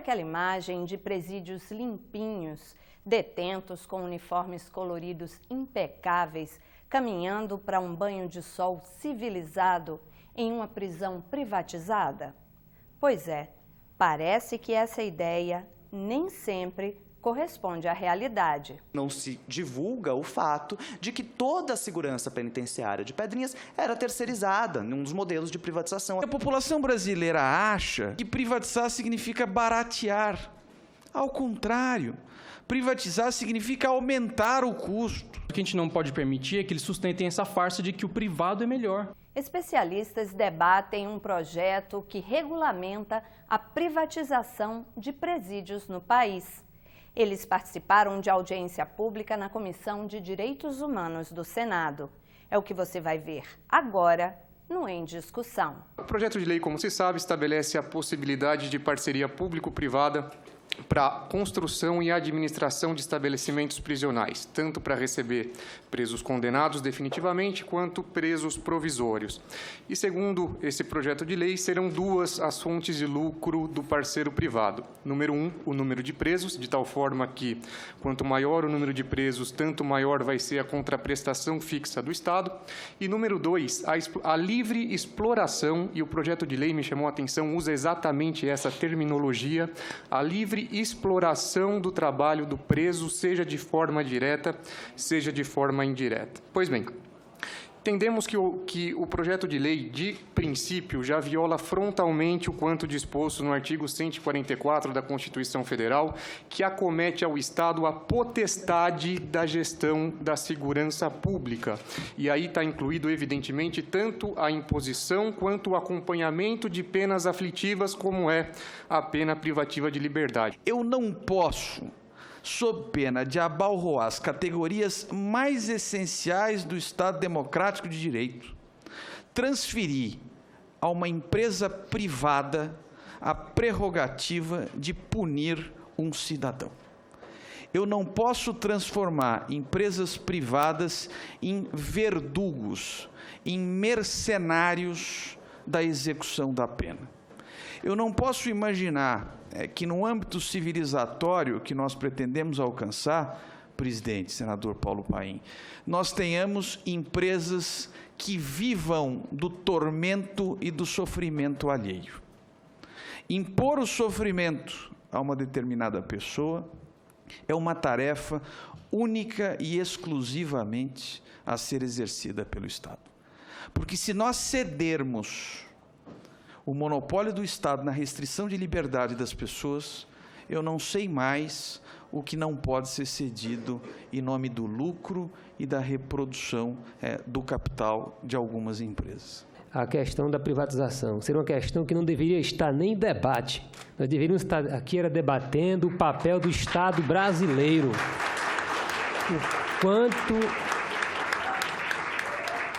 aquela imagem de presídios limpinhos, detentos com uniformes coloridos impecáveis, caminhando para um banho de sol civilizado em uma prisão privatizada? Pois é, parece que essa ideia nem sempre corresponde à realidade. Não se divulga o fato de que toda a segurança penitenciária de Pedrinhas era terceirizada num dos modelos de privatização. A população brasileira acha que privatizar significa baratear. Ao contrário, privatizar significa aumentar o custo. O que a gente não pode permitir é que eles sustentem essa farsa de que o privado é melhor. Especialistas debatem um projeto que regulamenta a privatização de presídios no país. Eles participaram de audiência pública na Comissão de Direitos Humanos do Senado. É o que você vai ver agora no Em Discussão. O projeto de lei, como se sabe, estabelece a possibilidade de parceria público-privada para construção e administração de estabelecimentos prisionais, tanto para receber presos condenados definitivamente, quanto presos provisórios. E, segundo esse projeto de lei, serão duas as fontes de lucro do parceiro privado. Número 1, o número de presos, de tal forma que, quanto maior o número de presos, tanto maior vai ser a contraprestação fixa do Estado. E, número 2, a livre exploração, e o projeto de lei me chamou a atenção, usa exatamente essa terminologia, a livre exploração do trabalho do preso, seja de forma direta, seja de forma indireta. Pois bem, entendemos que o projeto de lei, de princípio, já viola frontalmente o quanto disposto no artigo 144 da Constituição Federal, que acomete ao Estado a potestade da gestão da segurança pública. E aí está incluído, evidentemente, tanto a imposição quanto o acompanhamento de penas aflitivas, como é a pena privativa de liberdade. Eu não posso, sob pena de abalroar as categorias mais essenciais do Estado Democrático de Direito, transferir a uma empresa privada a prerrogativa de punir um cidadão. Eu não posso transformar empresas privadas em verdugos, em mercenários da execução da pena. Eu não posso imaginar que no âmbito civilizatório que nós pretendemos alcançar, presidente, senador Paulo Paim, nós tenhamos empresas que vivam do tormento e do sofrimento alheio. Impor o sofrimento a uma determinada pessoa é uma tarefa única e exclusivamente a ser exercida pelo Estado. Porque se nós cedermos o monopólio do Estado na restrição de liberdade das pessoas, eu não sei mais o que não pode ser cedido em nome do lucro e da reprodução do capital de algumas empresas. A questão da privatização seria uma questão que não deveria estar nem em debate. Nós deveríamos estar aqui debatendo o papel do Estado brasileiro.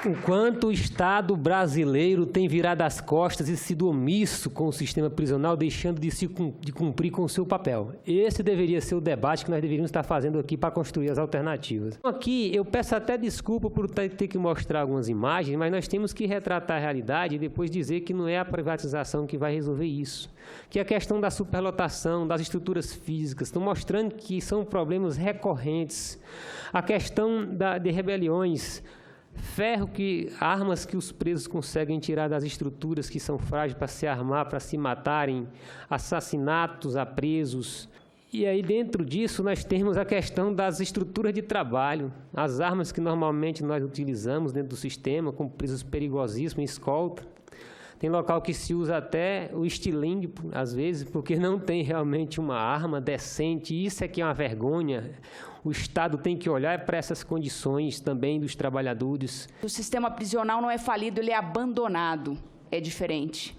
O quanto o Estado brasileiro tem virado as costas e sido omisso com o sistema prisional, deixando de cumprir com o seu papel. Esse deveria ser o debate que nós deveríamos estar fazendo aqui para construir as alternativas. Aqui, eu peço até desculpa por ter que mostrar algumas imagens, mas nós temos que retratar a realidade e depois dizer que não é a privatização que vai resolver isso. Que a questão da superlotação, das estruturas físicas, estão mostrando que são problemas recorrentes. A questão de rebeliões, armas que os presos conseguem tirar das estruturas que são frágeis para se armar, para se matarem, assassinatos a presos. E aí, dentro disso, nós temos a questão das estruturas de trabalho, as armas que normalmente nós utilizamos dentro do sistema, como presos perigosíssimos, escolta. Tem local que se usa até o estilingue, às vezes, porque não tem realmente uma arma decente. Isso é que é uma vergonha. O Estado tem que olhar para essas condições também dos trabalhadores. O sistema prisional não é falido, ele é abandonado. É diferente.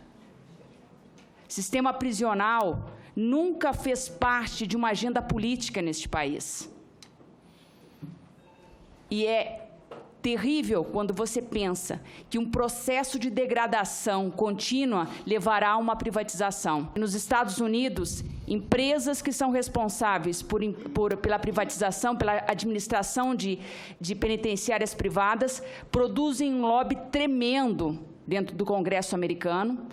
O sistema prisional nunca fez parte de uma agenda política neste país. E é terrível quando você pensa que um processo de degradação contínua levará a uma privatização. Nos Estados Unidos, empresas que são responsáveis pela privatização, pela administração de penitenciárias privadas, produzem um lobby tremendo dentro do Congresso americano,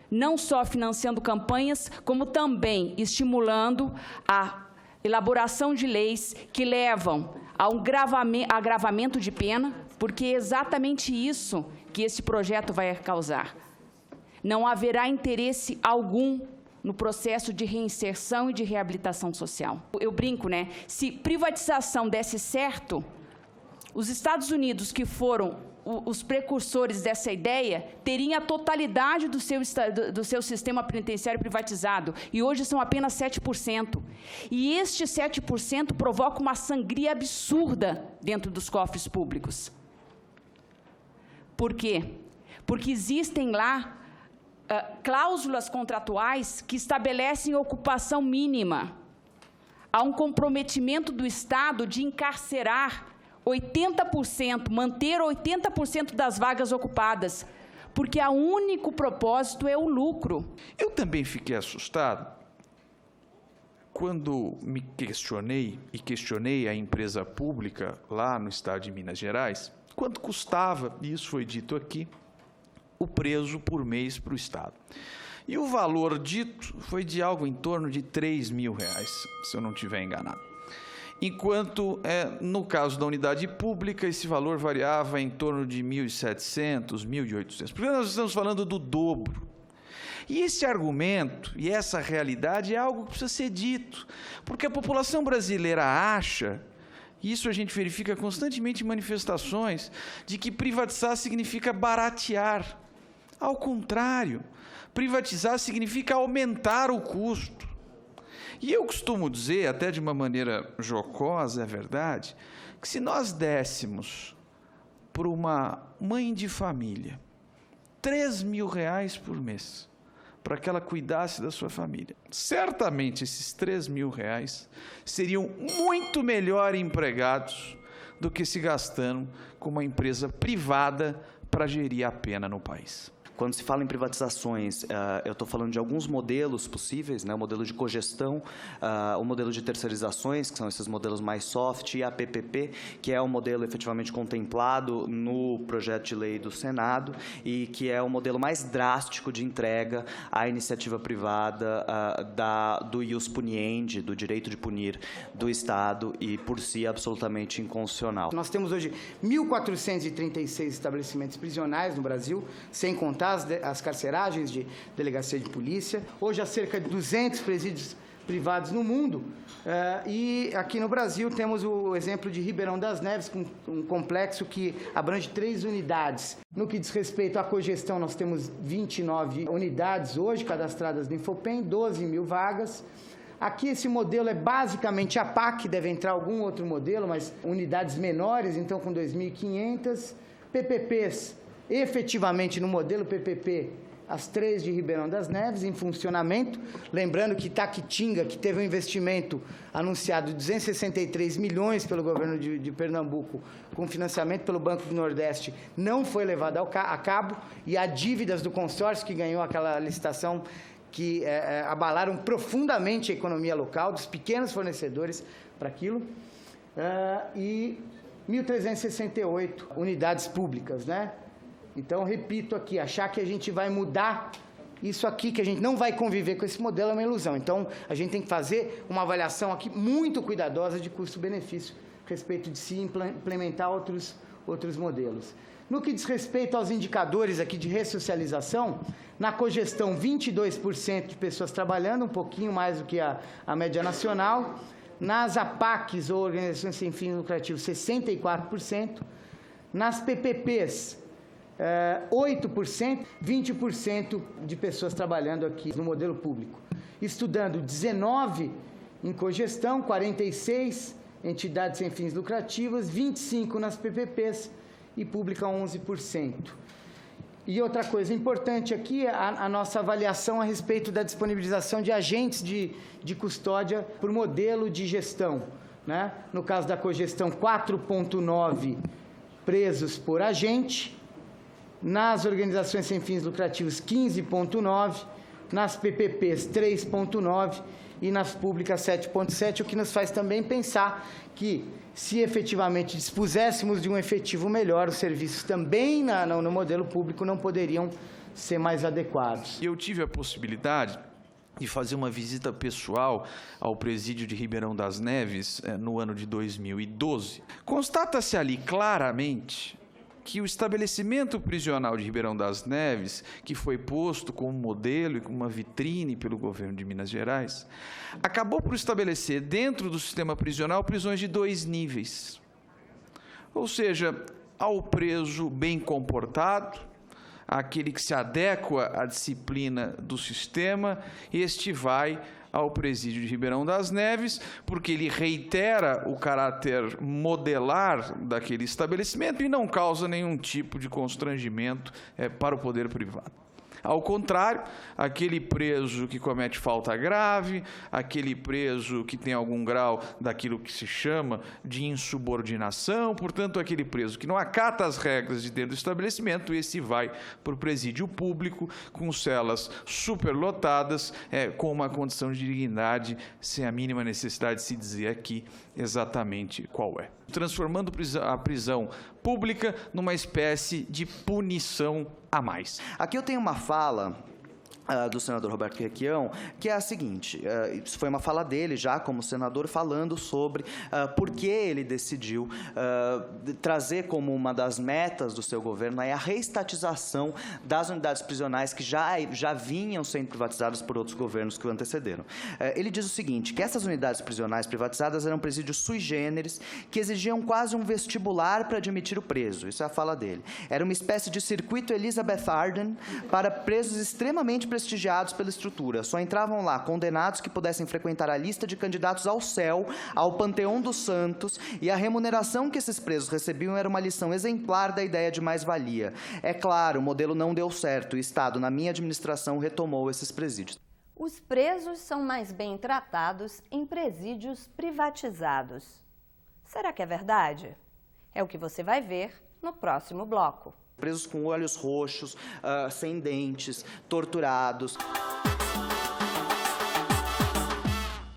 não só financiando campanhas, como também estimulando a elaboração de leis que levam a um agravamento de pena, porque é exatamente isso que esse projeto vai causar. Não haverá interesse algum no processo de reinserção e de reabilitação social. Eu brinco, né? Se privatização desse certo, os Estados Unidos, que foram os precursores dessa ideia, teriam a totalidade do seu sistema penitenciário privatizado, e hoje são apenas 7%. E este 7% provoca uma sangria absurda dentro dos cofres públicos. Por quê? Porque existem lá cláusulas contratuais que estabelecem ocupação mínima. Há um comprometimento do Estado de encarcerar 80%, manter 80% das vagas ocupadas, porque o único propósito é o lucro. Eu também fiquei assustado quando me questionei a empresa pública lá no estado de Minas Gerais, quanto custava, e isso foi dito aqui, o preso por mês para o Estado. E o valor dito foi de algo em torno de R$3.000, se eu não estiver enganado. Enquanto, no caso da unidade pública, esse valor variava em torno de R$1.700, R$1.800. Porque nós estamos falando do dobro. E esse argumento e essa realidade é algo que precisa ser dito, porque a população brasileira acha, e isso a gente verifica constantemente em manifestações, de que privatizar significa baratear. Ao contrário, privatizar significa aumentar o custo. E eu costumo dizer, até de uma maneira jocosa, é verdade, que se nós dessemos para uma mãe de família R$3.000 por mês, para que ela cuidasse da sua família, certamente esses R$3.000 seriam muito melhor empregados do que se gastando com uma empresa privada para gerir a pena no país. Quando se fala em privatizações, eu estou falando de alguns modelos possíveis, né? O modelo de cogestão, o modelo de terceirizações, que são esses modelos mais soft, e a PPP, que é o modelo efetivamente contemplado no projeto de lei do Senado e que é o modelo mais drástico de entrega à iniciativa privada do ius puniendi, do direito de punir do Estado, e por si absolutamente inconstitucional. Nós temos hoje 1.436 estabelecimentos prisionais no Brasil, sem contar as carceragens de delegacia de polícia. Hoje há cerca de 200 presídios privados no mundo, e aqui no Brasil temos o exemplo de Ribeirão das Neves, com um complexo que abrange 3 unidades. No que diz respeito à cogestão, nós temos 29 unidades hoje cadastradas no Infopem, 12.000 vagas. Aqui esse modelo é basicamente a PAC, deve entrar algum outro modelo, mas unidades menores, então com 2.500. PPPs, efetivamente no modelo PPP, as 3 de Ribeirão das Neves em funcionamento. Lembrando que Itaquitinga, que teve um investimento anunciado de 263 milhões pelo governo de Pernambuco, com financiamento pelo Banco do Nordeste, não foi levado a cabo, e há dívidas do consórcio que ganhou aquela licitação que abalaram profundamente a economia local, dos pequenos fornecedores para aquilo, e 1.368 unidades públicas, né? Então, repito aqui, achar que a gente vai mudar isso aqui, que a gente não vai conviver com esse modelo, é uma ilusão. Então, a gente tem que fazer uma avaliação aqui muito cuidadosa de custo-benefício, a respeito de se implementar outros modelos. No que diz respeito aos indicadores aqui de ressocialização, na cogestão, 22% de pessoas trabalhando, um pouquinho mais do que a média nacional. Nas APACs, ou organizações sem fins lucrativos, 64%. Nas PPPs, 8%, 20% de pessoas trabalhando aqui no modelo público. Estudando 19 em cogestão, 46 entidades sem fins lucrativos, 25 nas PPPs e pública 11%. E outra coisa importante aqui é a nossa avaliação a respeito da disponibilização de agentes de custódia por modelo de gestão, né? No caso da cogestão, 4,9 presos por agente. Nas organizações sem fins lucrativos, 15,9, nas PPPs, 3,9 e nas públicas, 7,7, o que nos faz também pensar que, se efetivamente dispuséssemos de um efetivo melhor, os serviços também no modelo público não poderiam ser mais adequados. Eu tive a possibilidade de fazer uma visita pessoal ao presídio de Ribeirão das Neves no ano de 2012. Constata-se ali claramente que o estabelecimento prisional de Ribeirão das Neves, que foi posto como modelo e como uma vitrine pelo governo de Minas Gerais, acabou por estabelecer dentro do sistema prisional prisões de 2 níveis. Ou seja, ao preso bem comportado, aquele que se adequa à disciplina do sistema, este vai ao presídio de Ribeirão das Neves, porque ele reitera o caráter modelar daquele estabelecimento e não causa nenhum tipo de constrangimento para o poder privado. Ao contrário, aquele preso que comete falta grave, aquele preso que tem algum grau daquilo que se chama de insubordinação, portanto, aquele preso que não acata as regras de dentro do estabelecimento, esse vai para o presídio público com celas superlotadas, com uma condição de dignidade, sem a mínima necessidade de se dizer aqui exatamente qual é. Transformando a prisão pública numa espécie de punição a mais. Aqui eu tenho uma fala do senador Roberto Requião, que é a seguinte, isso foi uma fala dele já como senador, falando sobre por que ele decidiu trazer como uma das metas do seu governo a reestatização das unidades prisionais que já vinham sendo privatizadas por outros governos que o antecederam. Ele diz o seguinte, que essas unidades prisionais privatizadas eram presídios sui generis, que exigiam quase um vestibular para admitir o preso, isso é a fala dele. Era uma espécie de circuito Elizabeth Arden para presos extremamente prestigiados pela estrutura. Só entravam lá condenados que pudessem frequentar a lista de candidatos ao céu, ao Panteão dos Santos, e a remuneração que esses presos recebiam era uma lição exemplar da ideia de mais-valia. É claro, o modelo não deu certo. O Estado, na minha administração, retomou esses presídios. Os presos são mais bem tratados em presídios privatizados. Será que é verdade? É o que você vai ver no próximo bloco. Presos com olhos roxos, sem dentes, torturados.